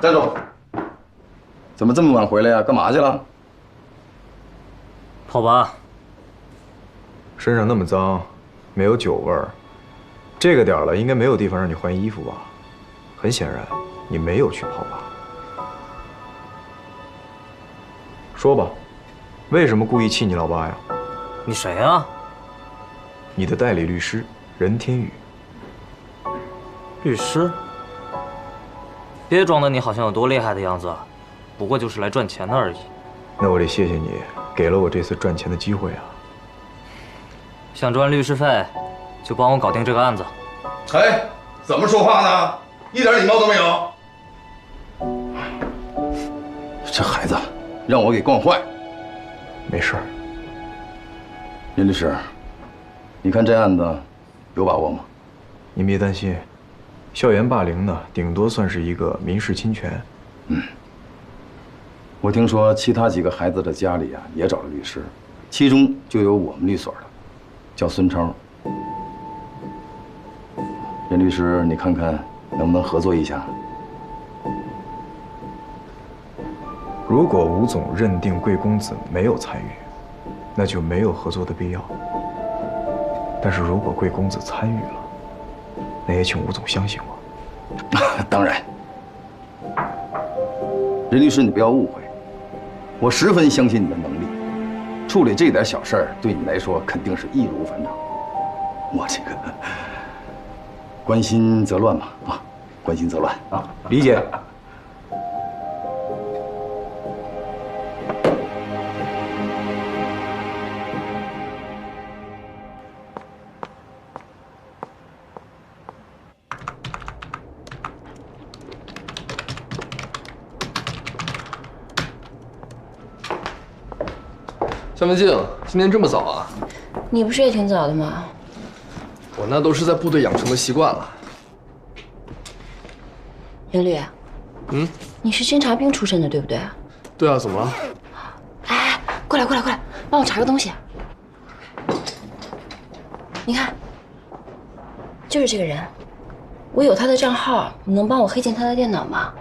站住！怎么这么晚回来呀？干嘛去了？泡吧。身上那么脏，没有酒味儿，这个点儿了，应该没有地方让你换衣服吧？很显然，你没有去泡吧。说吧，为什么故意气你老爸呀？你谁啊？你的代理律师任天宇。律师？别装的你好像有多厉害的样子，不过就是来赚钱的而已。那我得谢谢你，给了我这次赚钱的机会啊。想赚律师费，就帮我搞定这个案子。哎，怎么说话呢？一点礼貌都没有。这孩子让我给惯坏。没事儿。任律师，你看这案子有把握吗？您别担心，校园霸凌呢，顶多算是一个民事侵权。我听说其他几个孩子的家里啊也找了律师，其中就有我们律所的，叫孙超。任律师，你看看能不能合作一下？如果吴总认定贵公子没有参与，那就没有合作的必要。但是如果贵公子参与了，那也请吴总相信我。当然，任律师，你不要误会，我十分相信你的能力，处理这点小事儿对你来说肯定是易如反掌。我这个关心则乱嘛，啊，关心则乱啊，理解。夏文静，今天这么早啊？你不是也挺早的吗？我那都是在部队养成的习惯了。任律，你是侦察兵出身的，对不对？对啊，怎么了？哎，过来，帮我查个东西。你看，就是这个人，我有他的账号，你能帮我黑进他的电脑吗？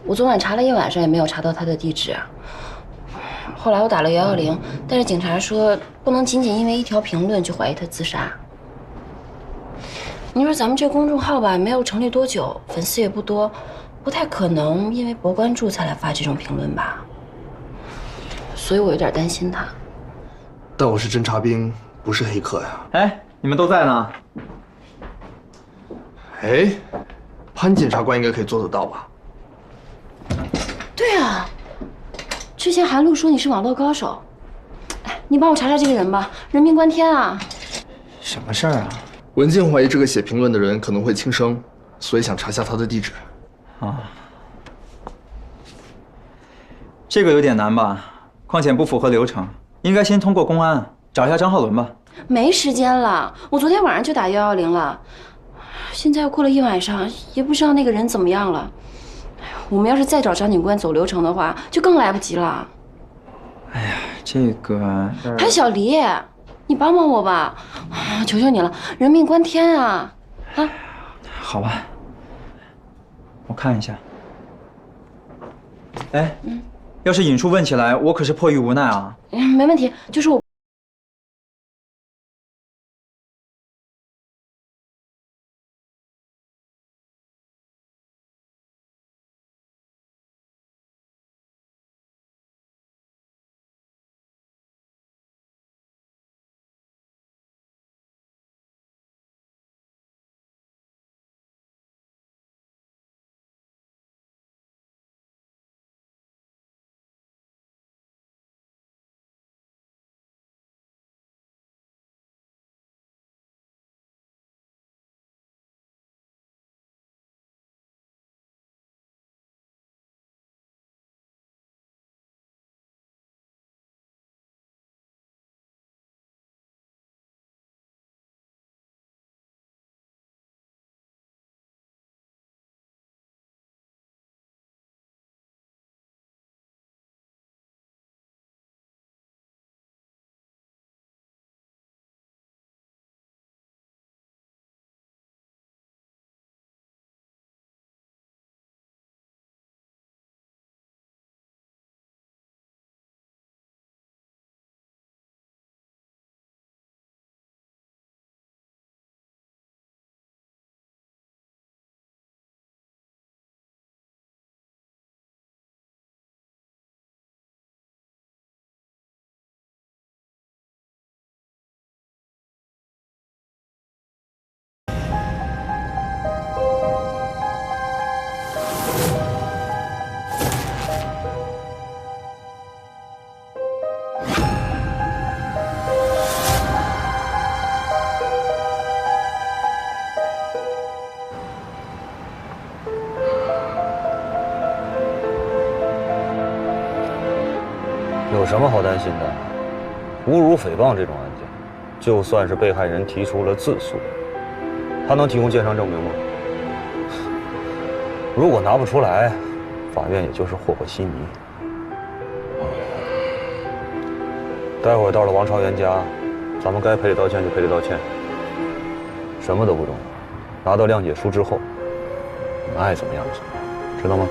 我昨晚查了一晚上也没有查到他的地址。后来我打了110，但是警察说不能仅仅因为一条评论就怀疑他自杀。你说咱们这公众号吧，没有成立多久，粉丝也不多，不太可能因为博关注才来发这种评论吧？所以我有点担心他。但我是侦察兵，不是黑客呀。哎，你们都在呢。哎，潘检察官应该可以做得到吧？对啊，之前韩露说你是网络高手，哎，你帮我查查这个人吧，人命关天啊！什么事儿啊？文静怀疑这个写评论的人可能会轻生，所以想查下他的地址。啊，这个有点难吧？况且不符合流程，应该先通过公安找一下张浩伦吧。没时间了，我昨天晚上就打110了，现在又过了一晚上，也不知道那个人怎么样了。我们要是再找张警官走流程的话，就更来不及了。哎呀，这个……还有小黎，你帮帮我吧，求求你了，人命关天啊！啊，好吧，我看一下。哎，要是尹叔问起来，我可是迫于无奈啊。没问题，就是我。有什么好担心的？侮辱、诽谤这种案件，就算是被害人提出了自诉，他能提供鉴伤证明吗？如果拿不出来，法院也就是和和稀泥。待会儿到了王朝元家，咱们该赔礼道歉就赔礼道歉，什么都不重要。拿到谅解书之后，你们爱怎么样就怎么样，知道吗？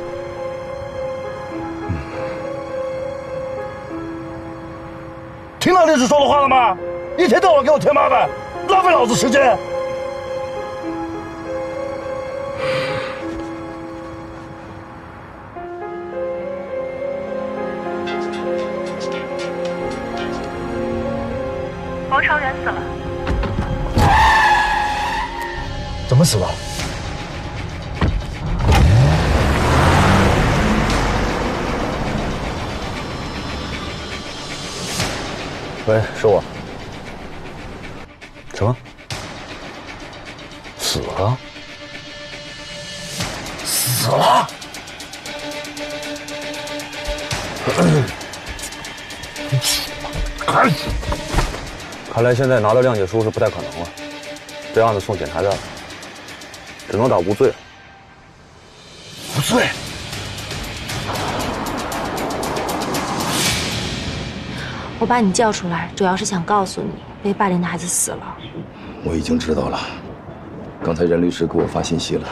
听到律师说的话了吗？一天到晚给我添麻烦，浪费老子时间。王朝元死了。怎么死的？喂，是我。什么？死了？死了？看来现在拿到谅解书是不太可能了。这案子送检察院了，只能打无罪了。无罪？我把你叫出来，主要是想告诉你，被霸凌的孩子死了。我已经知道了，刚才任律师给我发信息了。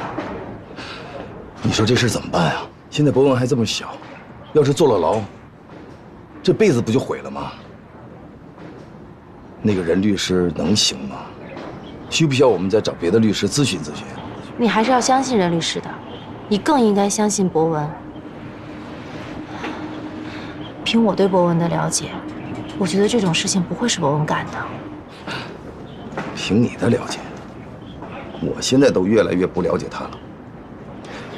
你说这事怎么办啊？现在博文还这么小，要是坐了牢，这辈子不就毁了吗？那个任律师能行吗？需不需要我们再找别的律师咨询咨询？你还是要相信任律师的，你更应该相信博文。凭我对博文的了解，我觉得这种事情不会是博文干的。凭你的了解，我现在都越来越不了解他了。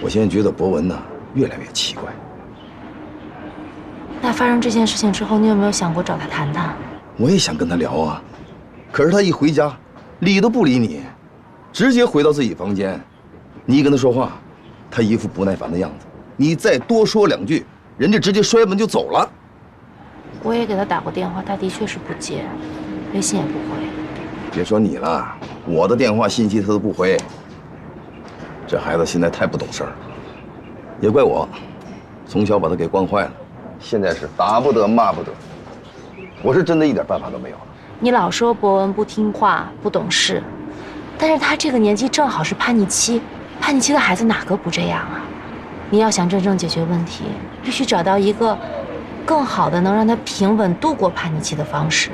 我现在觉得博文呢越来越奇怪。那发生这件事情之后，你有没有想过找他谈谈？我也想跟他聊啊，可是他一回家，理都不理你，直接回到自己房间。你一跟他说话，他一副不耐烦的样子。你再多说两句，人家直接摔门就走了。我也给他打过电话，他的确是不接，微信也不回。别说你了，我的电话信息他都不回。这孩子现在太不懂事儿了，也怪我，从小把他给惯坏了，现在是打不得骂不得。我是真的一点办法都没有了。你老说博文不听话、不懂事，但是他这个年纪正好是叛逆期，叛逆期的孩子哪个不这样啊？你要想真正解决问题，必须找到一个更好的能让他平稳度过叛逆期的方式。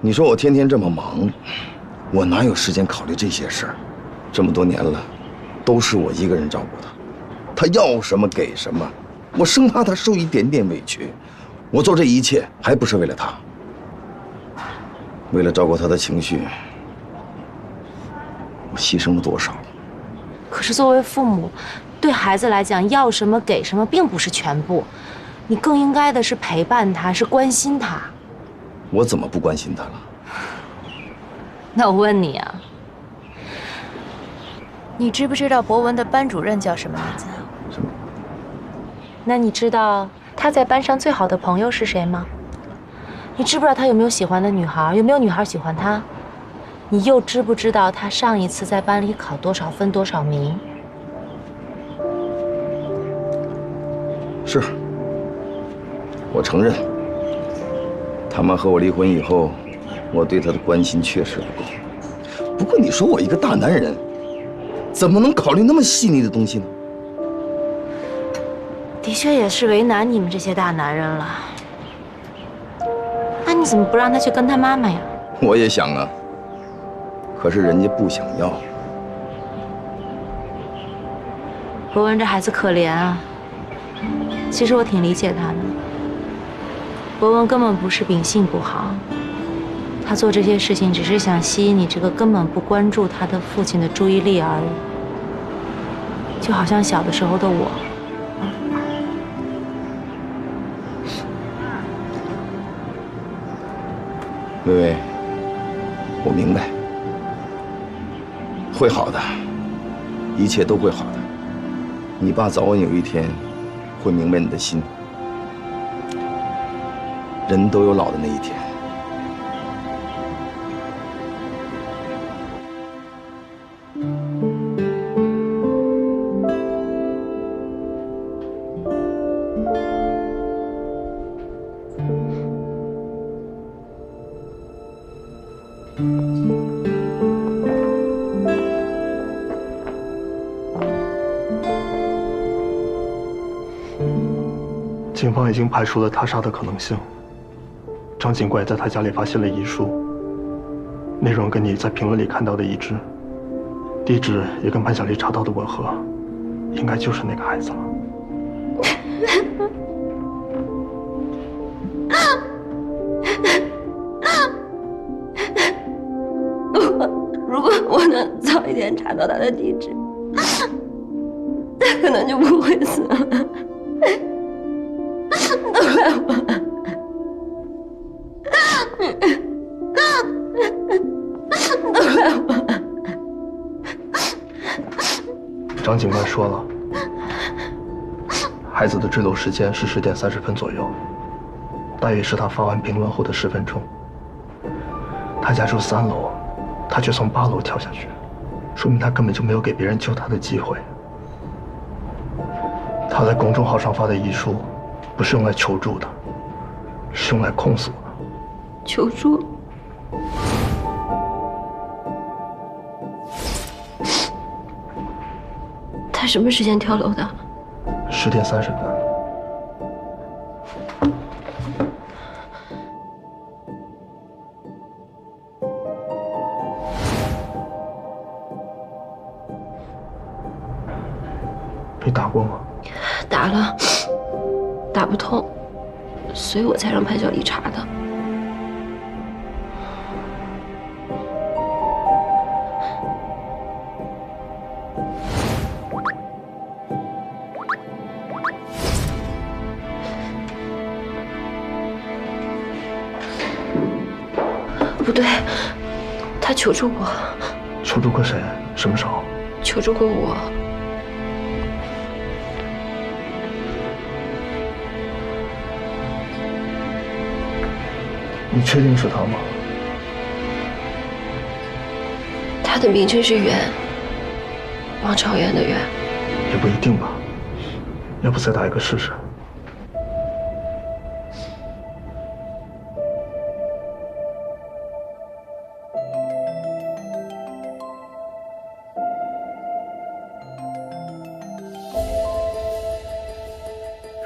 你说我天天这么忙，我哪有时间考虑这些事儿？这么多年了，都是我一个人照顾他，他要什么给什么，我生怕他受一点点委屈。我做这一切还不是为了他？为了照顾他的情绪，我牺牲了多少？可是作为父母，对孩子来讲，要什么给什么并不是全部，你更应该的是陪伴他，是关心他。我怎么不关心他了？那我问你啊，你知不知道博文的班主任叫什么名字？什么？那你知道他在班上最好的朋友是谁吗？你知不知道他有没有喜欢的女孩？有没有女孩喜欢他？你又知不知道他上一次在班里考多少分多少名？是，我承认，他妈和我离婚以后，我对他的关心确实不够。不过你说我一个大男人，怎么能考虑那么细腻的东西呢？的确也是为难你们这些大男人了。那你怎么不让他去跟他妈妈呀？我也想啊，可是人家不想要。博文这孩子可怜啊，其实我挺理解他的。博文根本不是秉性不好，他做这些事情只是想吸引你这个根本不关注他的父亲的注意力而已，就好像小的时候的我。薇薇，我明白，会好的，一切都会好的。你爸早晚有一天会明白你的心。人都有老的那一天。警方已经排除了他杀的可能性。张警官在他家里发现了遗书，内容跟你在评论里看到的一致，地址也跟潘晓丽查到的吻合，应该就是那个孩子了。如果我能早一点查到他的地址，他可能就不会死了。都怪我。都怪我。张警官说了，孩子的坠楼时间是10点30分左右，大约是他发完评论后的10分钟。他家住3楼，他却从8楼跳下去，说明他根本就没有给别人救他的机会。他在公众号上发的遗书，不是用来求助的，是用来控诉的。求助？他什么时间跳楼的？10点30分。你打过吗？打了，打不通，所以我才让潘晓丽查的。不对，他求助过。求助过谁？什么时候？求助过我。你确定是他吗？他的名称是袁，王朝元的袁。也不一定吧，要不再打一个试试？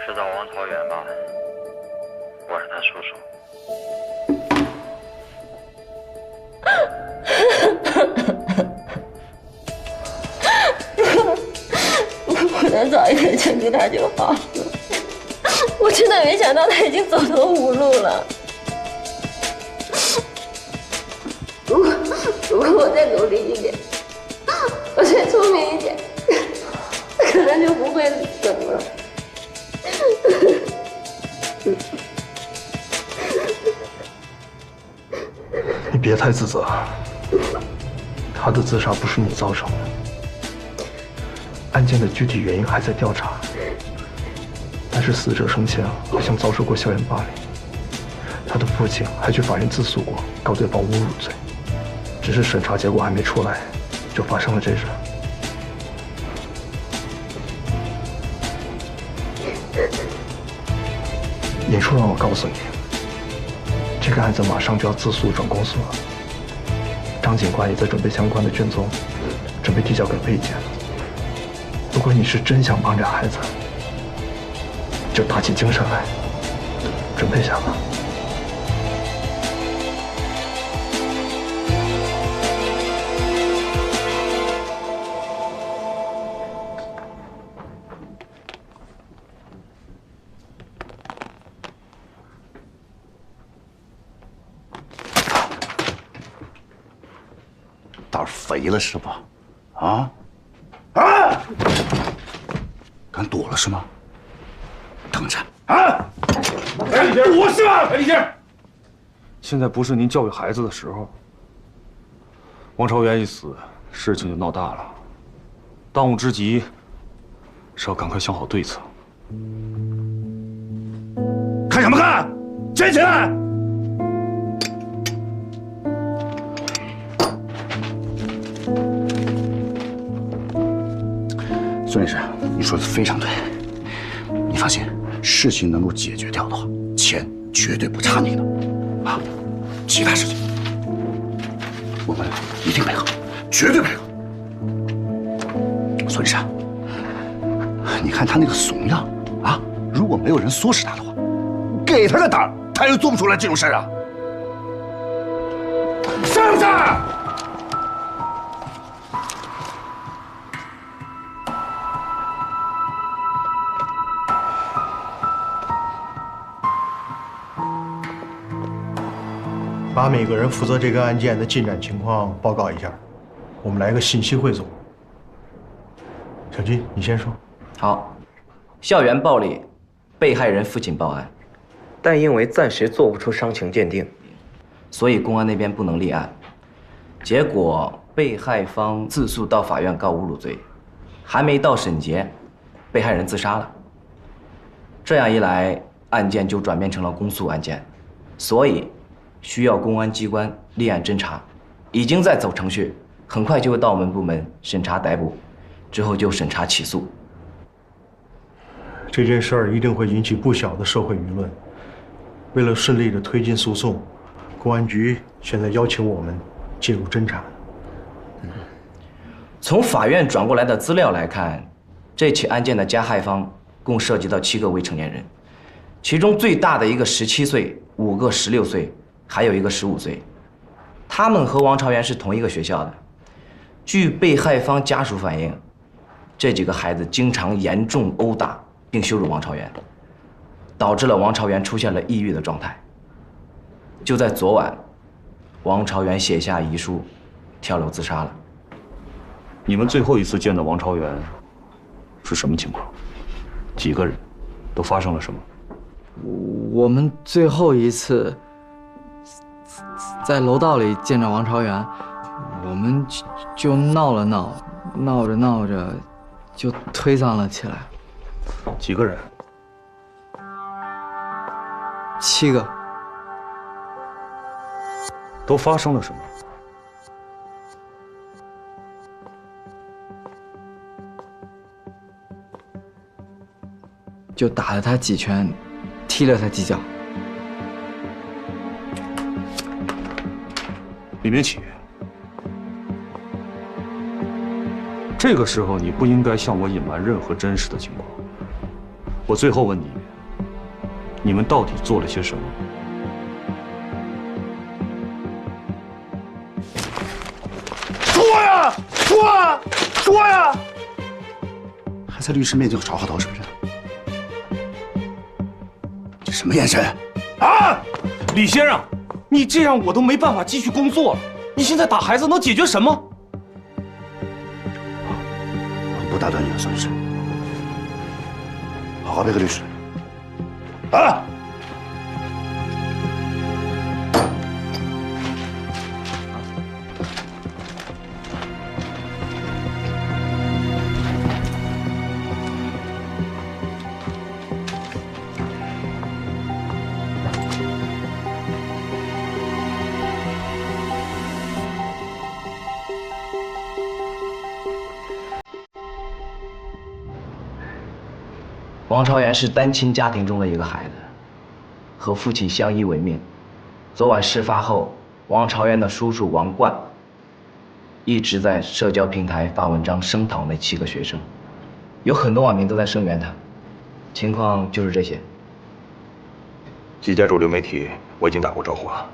是找王朝元吧？我是他叔叔。我能早一点拯救他就好了。我真的没想到他已经走投无路了。如果我再努力一点，我再聪明一点，可能就不会死了。你别太自责，他的自杀不是你造成的，案件的具体原因还在调查，但是死者生前好像遭受过校园霸凌，他的父亲还去法院自诉过，告对方侮辱罪，只是审查结果还没出来，就发生了这事。尹叔让我告诉你，这个案子马上就要自诉转公诉了。张警官也在准备相关的卷宗，准备递交给魏检。如果你是真想帮这孩子，就打起精神来，准备下吧。胆肥了是吧？啊！啊！敢躲了是吗？等着啊！躲是吧？李静，现在不是您教育孩子的时候。王朝元一死，事情就闹大了。当务之急是要赶快想好对策。看什么看？站起来！孙律师，你说的非常对。你放心，事情能够解决掉的话，钱绝对不差你的。啊，其他事情我们一定配合，绝对配合。孙律师，你看他那个怂样啊，如果没有人唆使他的话，给他个胆儿，他又做不出来这种事儿啊！是不是？把每个人负责这个案件的进展情况报告一下，我们来个信息汇总。小金，你先说。好，校园暴力，被害人父亲报案，但因为暂时做不出伤情鉴定，所以公安那边不能立案。结果被害方自诉到法院告侮辱罪，还没到审结，被害人自杀了。这样一来，案件就转变成了公诉案件，所以需要公安机关立案侦查，已经在走程序，很快就会到我们部门审查逮捕，之后就审查起诉。这件事儿一定会引起不小的社会舆论。为了顺利的推进诉讼，公安局现在邀请我们介入侦查。从法院转过来的资料来看，这起案件的加害方共涉及到7个未成年人，其中最大的一个17岁，5个16岁，还有一个15岁。他们和王朝元是同一个学校的。据被害方家属反映，这几个孩子经常严重殴打并羞辱王朝元，导致了王朝元出现了抑郁的状态。就在昨晚，王朝元写下遗书，跳楼自杀了。你们最后一次见到王朝元是什么情况？几个人？都发生了什么？我们最后一次在楼道里见着王朝元，我们就闹了闹，闹着闹着就推搡了起来。几个人？7个。都发生了什么？就打了他几拳，踢了他几脚。李明启，这个时候你不应该向我隐瞒任何真实的情况。我最后问你一遍，你们到底做了些什么？说呀，说啊，说呀！还在律师面前找好头是不是？这什么眼神？啊！李先生，你这样我都没办法继续工作了。你现在打孩子能解决什么？不打断你了，孙律师。好好配合律师。啊！王朝元是单亲家庭中的一个孩子，和父亲相依为命。昨晚事发后，王朝元的叔叔王冠一直在社交平台发文章声讨那7个学生，有很多网民都在声援他。情况就是这些。几家主流媒体我已经打过招呼了。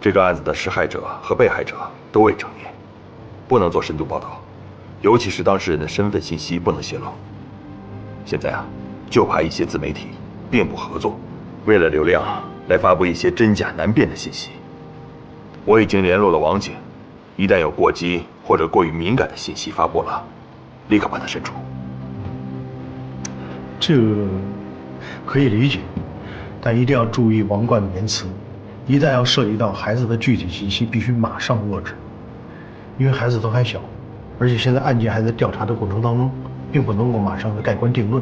这个案子的施害者和被害者都未成年，不能做深度报道，尤其是当事人的身份信息不能泄露。现在啊，就怕一些自媒体并不合作，为了流量来发布一些真假难辨的信息。我已经联络了王警，一旦有过激或者过于敏感的信息发布了，立刻把它删除。这个可以理解，但一定要注意王冠的言辞，一旦要涉及到孩子的具体信息，必须马上遏制，因为孩子都还小，而且现在案件还在调查的过程当中，并不能够马上的盖棺定论。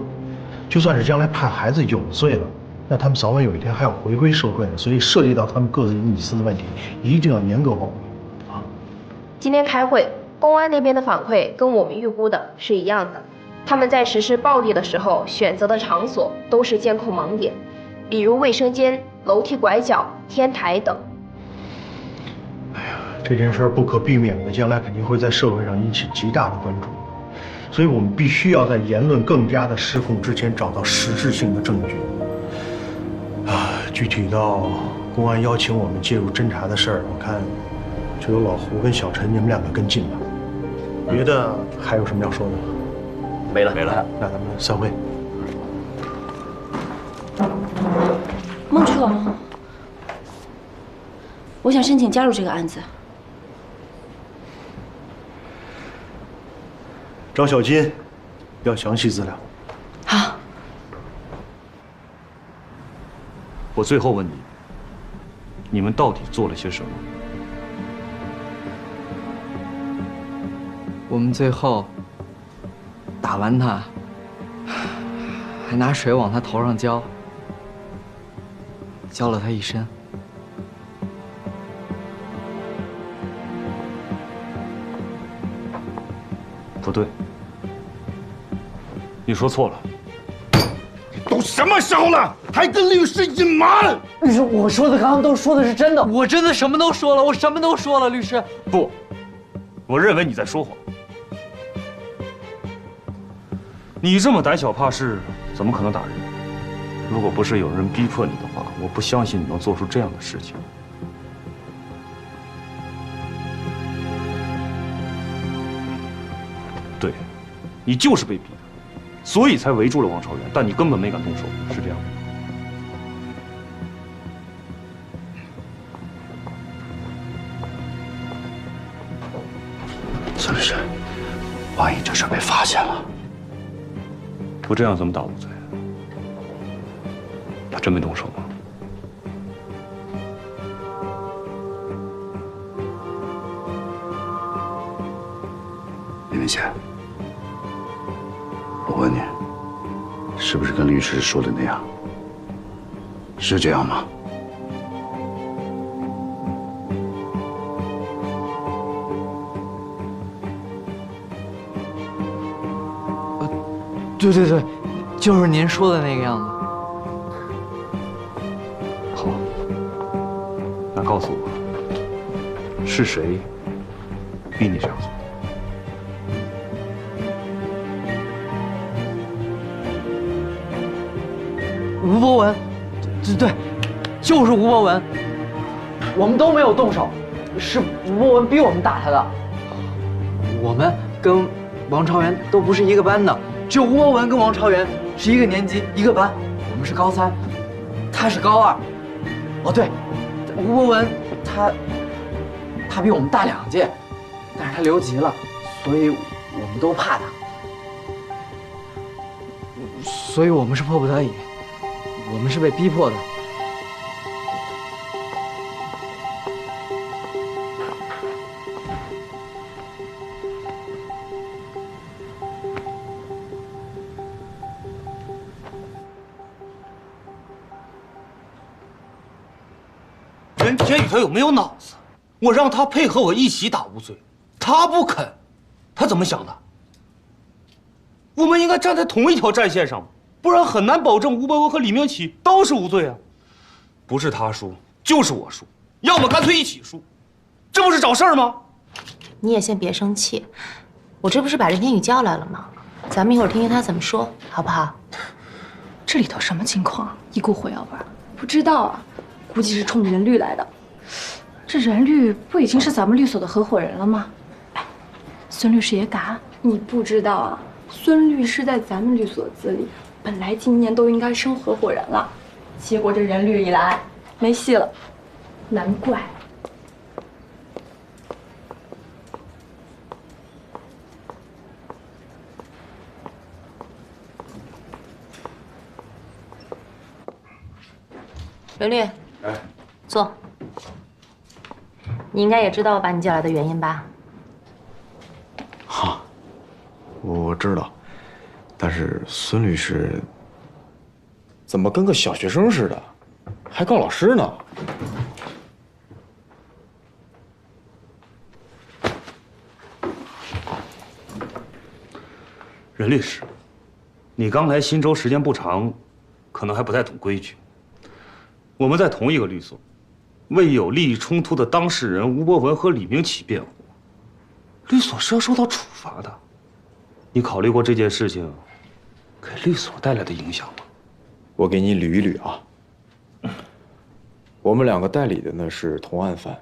就算是将来判孩子有罪了，那他们早晚有一天还要回归社会的，所以涉及到他们个人隐私的问题，一定要严格保密啊。今天开会，公安那边的反馈跟我们预估的是一样的。他们在实施暴力的时候选择的场所都是监控盲点，比如卫生间、楼梯拐角、天台等。这件事不可避免的，将来肯定会在社会上引起极大的关注，所以我们必须要在言论更加的失控之前，找到实质性的证据。具体到公安邀请我们介入侦查的事儿，我看就由老胡跟小陈你们两个跟进吧。别的还有什么要说的吗？没了。那咱们散会。孟彻，我想申请加入这个案子。找小金，要详细资料。好。我最后问你，你们到底做了些什么？我们最后打完他，还拿水往他头上浇，浇了他一身。不对，你说错了。都什么时候了，还跟律师隐瞒？律师，我说的刚刚都说的是真的，我真的什么都说了，我什么都说了，律师。不，我认为你在说谎。你这么胆小怕事，怎么可能打人？如果不是有人逼迫你的话，我不相信你能做出这样的事情。对，你就是被逼的，所以才围住了王朝元，但你根本没敢动手，是这样吗？孙律师，万一这事被发现了，不这样怎么打无罪？他真没动手吗？李明贤，我问你，是不是跟律师说的那样？是这样吗？对对对，就是您说的那个样子。好，那告诉我，是谁逼你这样做？吴博文，对，就是吴博文，我们都没有动手，是吴博文逼我们打他的。我们跟王朝元都不是一个班的，只有吴博文跟王朝元是一个年级一个班，我们是高3，他是高2。哦对，吴博文他比我们大2届，但是他留级了，所以我们都怕他，所以我们是迫不得已。我们是被逼迫的。任天宇他有没有脑子？我让他配合我一起打无罪，他不肯，他怎么想的？我们应该站在同一条战线上，不然很难保证吴伯文和李明启都是无罪啊。不是他输，就是我输，要么干脆一起输，这不是找事儿吗？你也先别生气，我这不是把任天宇叫来了吗？咱们一会儿听听他怎么说，好不好？这里头什么情况啊？一股火药味儿，不知道啊，估计是冲着任律来的。这任律不已经是咱们律所的合伙人了吗？哎，孙律师也敢？你不知道啊，孙律师在咱们律所资历本来今年都应该升合伙人了，结果这任律一来，没戏了，难怪。任律，坐。你应该也知道我把你叫来的原因吧？哈，我知道，但是孙律师，怎么跟个小学生似的，还告老师呢？任律师，你刚来新州时间不长，可能还不太懂规矩。我们在同一个律所，为有利益冲突的当事人吴博文和李明启辩护，律所是要受到处罚的。你考虑过这件事情给律所带来的影响吗？我给你捋一捋啊。我们两个代理的呢是同案犯，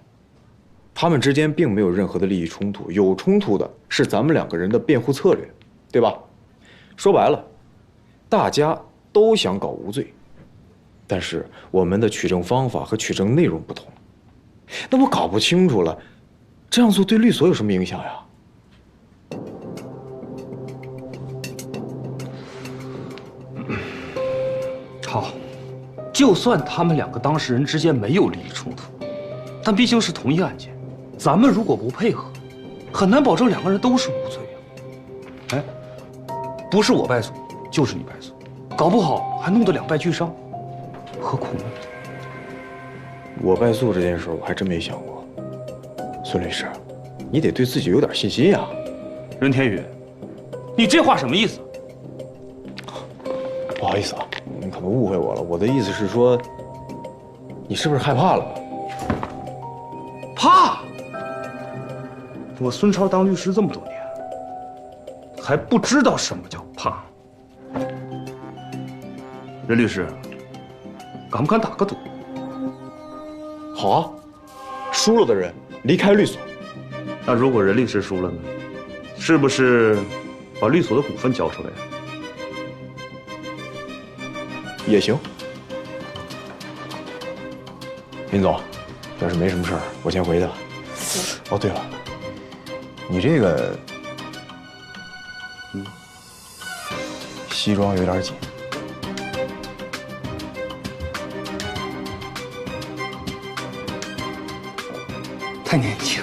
他们之间并没有任何的利益冲突，有冲突的是咱们两个人的辩护策略，对吧？说白了，大家都想搞无罪，但是我们的取证方法和取证内容不同。那我搞不清楚了，这样做对律所有什么影响呀？好，就算他们两个当事人之间没有利益冲突，但毕竟是同一案件，咱们如果不配合，很难保证两个人都是无罪呀。哎，不是我败诉，就是你败诉，搞不好还弄得两败俱伤，何苦呢？我败诉这件事我还真没想过。孙律师，你得对自己有点信心呀。任天宇，你这话什么意思？不好意思啊，你可能误会我了。我的意思是说，你是不是害怕了？怕？我孙超当律师这么多年，还不知道什么叫怕。任律师，敢不敢打个赌？好啊，输了的人离开律所。那如果任律师输了呢？是不是把律所的股份交出来？也行。林总，要是没什么事儿，我先回去了。哦，对了，你这个，西装有点紧。太年轻，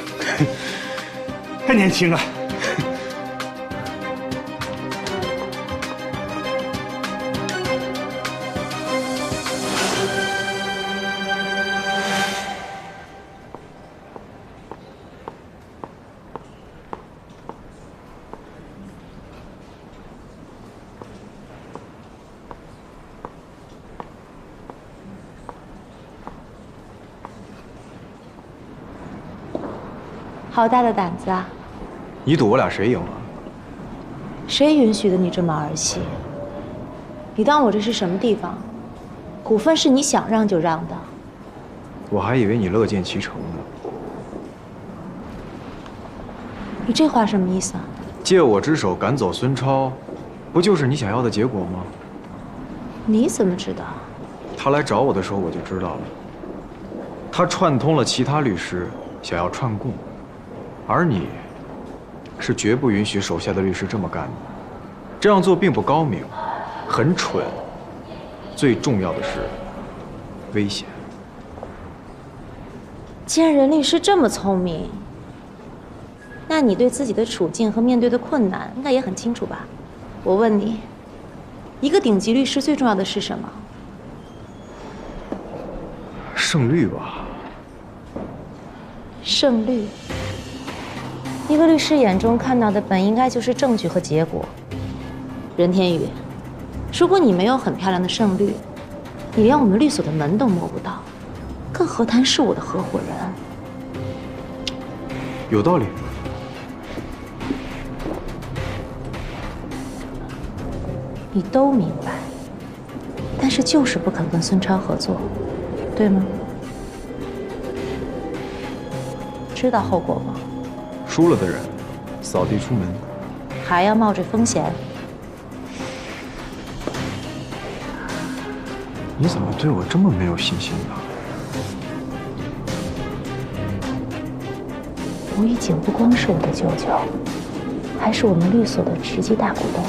太年轻了。好大的胆子啊！你赌我俩谁赢了？谁允许的你这么儿戏？你当我这是什么地方？股份是你想让就让的。我还以为你乐见其成呢。你这话什么意思啊？借我之手赶走孙超，不就是你想要的结果吗？你怎么知道？他来找我的时候我就知道了。他串通了其他律师，想要串供。而你，是绝不允许手下的律师这么干的。这样做并不高明，很蠢。最重要的是，危险。既然任律师这么聪明，那你对自己的处境和面对的困难应该也很清楚吧？我问你，一个顶级律师最重要的是什么？胜率吧。胜率。一个律师眼中看到的本应该就是证据和结果。任天宇，如果你没有很漂亮的胜率，你连我们律所的门都摸不到，更何谈是我的合伙人？有道理。你都明白，但是就是不肯跟孙超合作，对吗？知道后果吗？输了的人，扫地出门。还要冒着风险？你怎么对我这么没有信心呢？吴一景不光是我的舅舅，还是我们律所的直系大股东。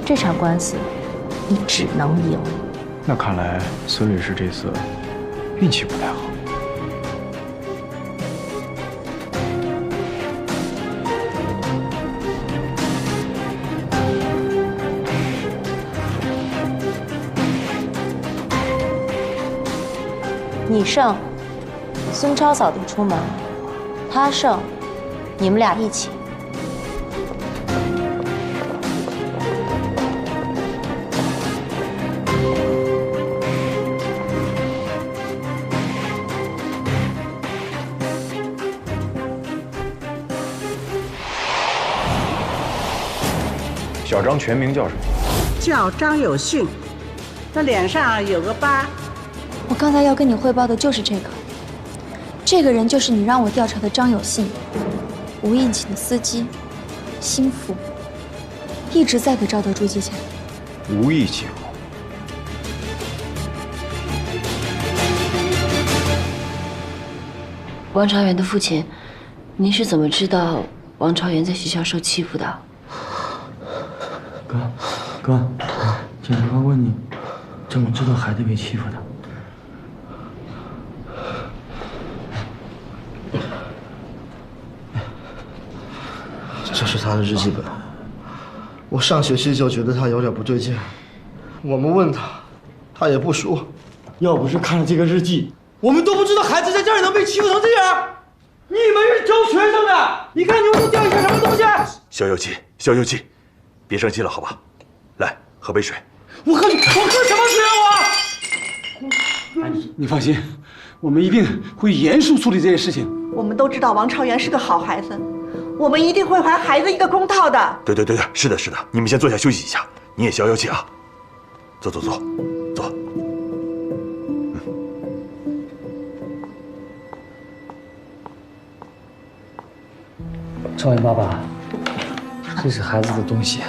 这场官司，你只能赢。那看来孙律师这次运气不太好。你胜，孙超扫地出门；他胜，你们俩一起。小张全名叫什么？叫张有信，他脸上有个疤。我刚才要跟你汇报的就是这个。这个人就是你让我调查的张有信，无印请的司机，心腹，一直在给赵德柱借钱。无意请。王朝元的父亲，您是怎么知道王朝元在学校受欺负的？哥，检察官问你，怎么知道孩子被欺负的？这是他的日记本。我上学期就觉得他有点不对劲，我们问他，他也不说。要不是看了这个日记，我们都不知道孩子在这儿能被欺负成这样。你们是教学生的，你看你们都掉一些什么东西？消消气，别生气了，好吧？来，喝杯水。我喝什么水啊？你放心，我们一定会严肃处理这件事情。我们都知道王朝元是个好孩子，我们一定会还孩子一个公道的。对，是的，你们先坐下休息一下，你也消消气啊。坐。朝元爸爸，这是孩子的东西。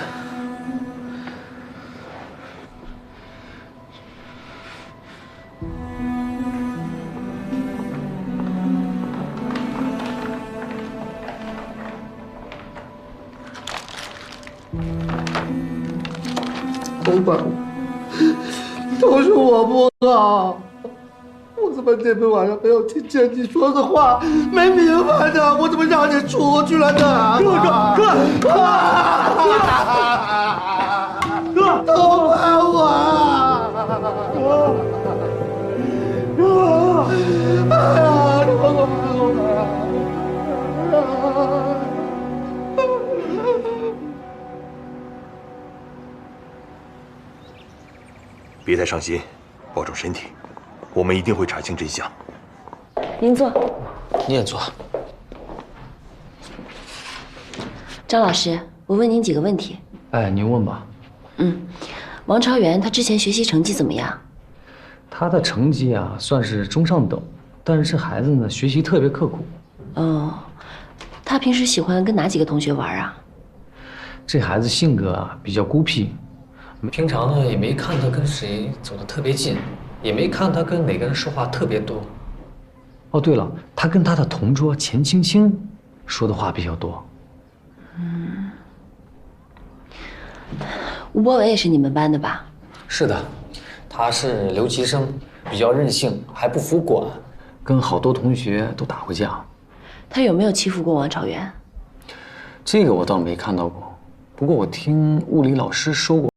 老板，都是我不好，我怎么那天晚上没有听见你说的话，没明白呢？我怎么让你出去了呢？哥，都怪我！别太伤心，保重身体，我们一定会查清真相。您坐。你也坐。张老师，我问您几个问题。哎，您问吧。王朝元他之前学习成绩怎么样？他的成绩啊，算是中上等，但是这孩子呢，学习特别刻苦。哦，他平时喜欢跟哪几个同学玩啊？这孩子性格啊比较孤僻，平常呢也没看他跟谁走得特别近，也没看他跟哪个人说话特别多。哦，对了，他跟他的同桌钱青青说的话比较多。吴博文也是你们班的吧？是的，他是留级生，比较任性，还不服管，跟好多同学都打过架。他有没有欺负过王朝元？这个我倒没看到过，不过我听物理老师说过。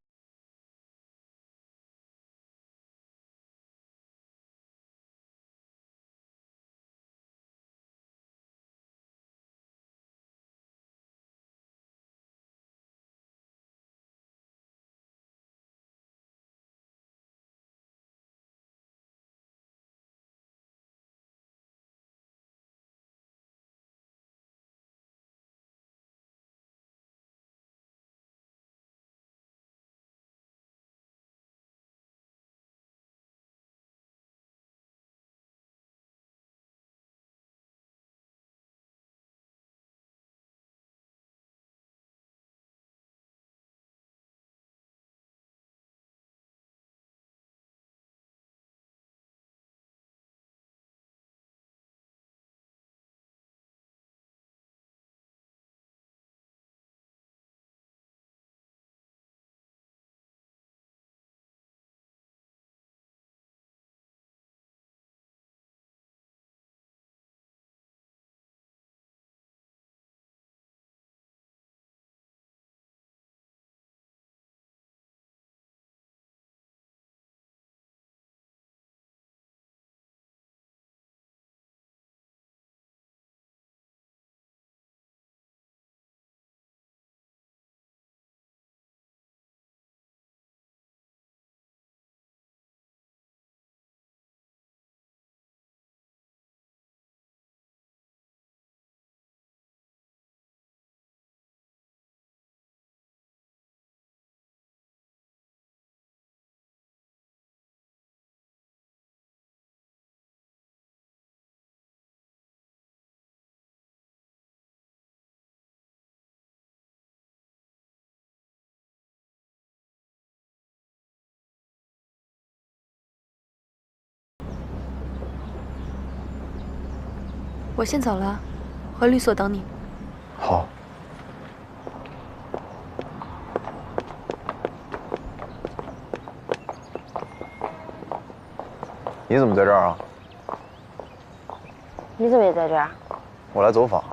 我先走了，回律所等你。好。你怎么在这儿啊？你怎么也在这儿？我来走访。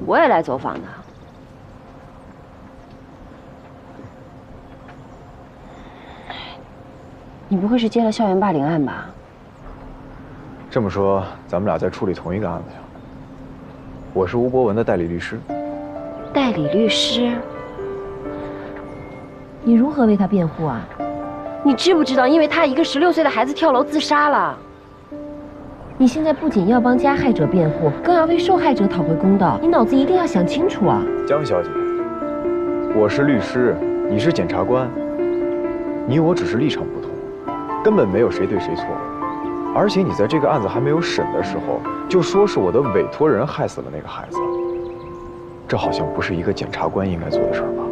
我也来走访的。你不会是接了校园霸凌案吧？这么说，咱们俩在处理同一个案子呀？我是吴博文的代理律师。代理律师？你如何为他辩护啊？你知不知道，因为他一个16岁的孩子跳楼自杀了？你现在不仅要帮加害者辩护，更要为受害者讨回公道。你脑子一定要想清楚啊！江小姐，我是律师，你是检察官，你我只是立场不同，根本没有谁对谁错。而且你在这个案子还没有审的时候，就说是我的委托人害死了那个孩子，这好像不是一个检察官应该做的事儿吧？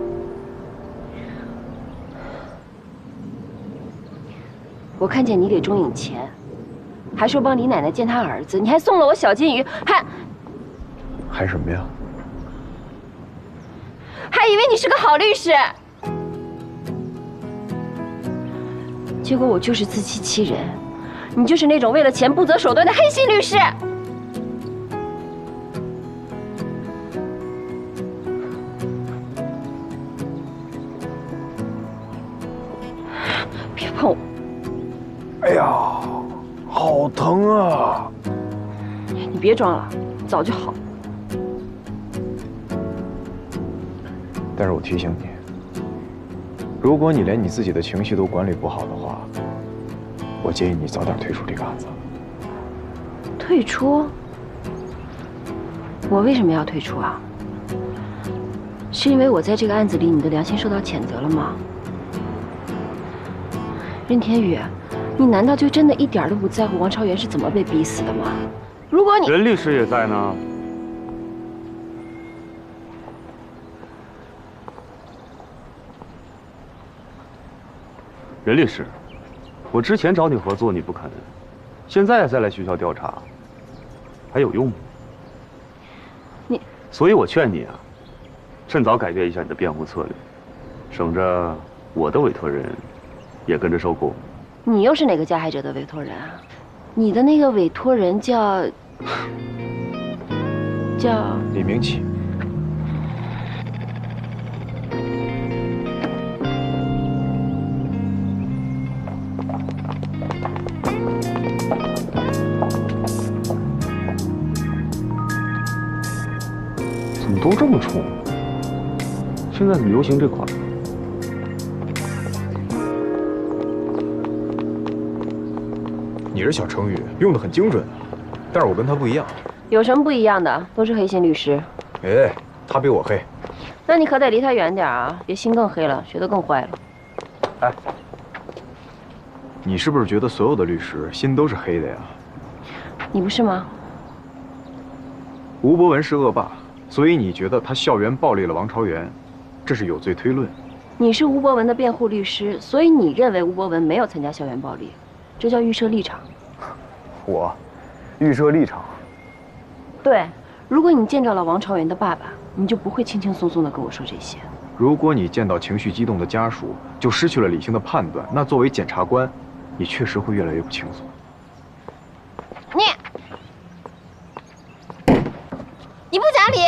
我看见你给钟颖钱，还说帮李奶奶见她儿子，你还送了我小金鱼，还什么呀？还以为你是个好律师，结果我就是自欺欺人，你就是那种为了钱不择手段的黑心律师。别碰我！哎呀，好疼啊！你别装了，早就好了。但是我提醒你，如果你连你自己的情绪都管理不好的话，我建议你早点退出这个案子。退出？我为什么要退出啊？是因为我在这个案子里，你的良心受到谴责了吗？任天宇，你难道就真的一点都不在乎王超元是怎么被逼死的吗？如果你……任律师也在呢。任律师，我之前找你合作你不肯，现在再来学校调查，还有用吗？所以我劝你啊，趁早改变一下你的辩护策略，省着我的委托人也跟着受苦。你又是哪个加害者的委托人啊？你的那个委托人叫李明启。怎么都这么冲？现在很流行这款。你这小成语用得很精准，但是我跟他不一样。有什么不一样的？都是黑心律师。哎，他比我黑。那你可得离他远点啊，别心更黑了，学得更坏了。哎，你是不是觉得所有的律师心都是黑的呀？你不是吗？吴博文是恶霸，所以你觉得他校园暴力了王朝元，这是有罪推论。你是吴博文的辩护律师，所以你认为吴博文没有参加校园暴力，这叫预设立场。我预设立场。对，如果你见着了王朝元的爸爸，你就不会轻轻松松地跟我说这些。如果你见到情绪激动的家属，就失去了理性的判断，那作为检察官，你确实会越来越不轻松。你不讲理！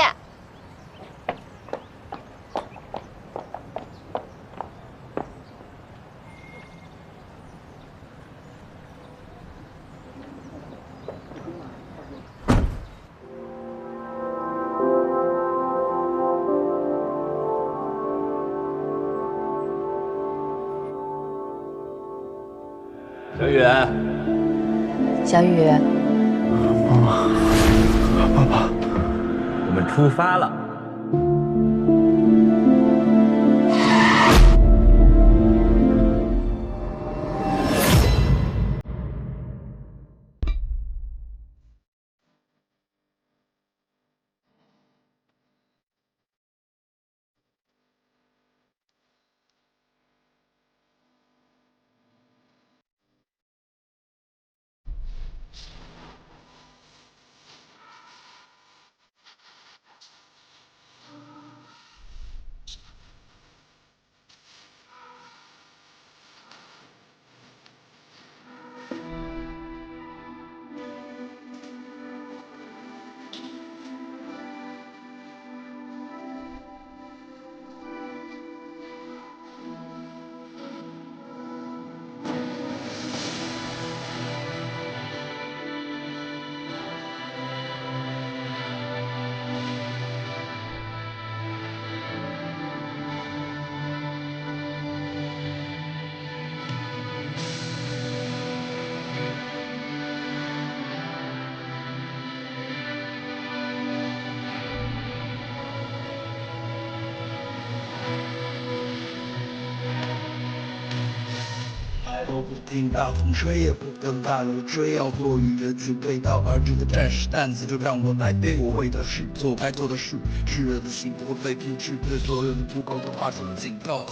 小雨，小雨，爸爸，我们出发了。都不听，大风吹也不等，大流追，要做与人群背道而驰的战士，担子就让我来背。我会的事，做该做的事，炽热的心不会被停止，对所有的不够的话说警告。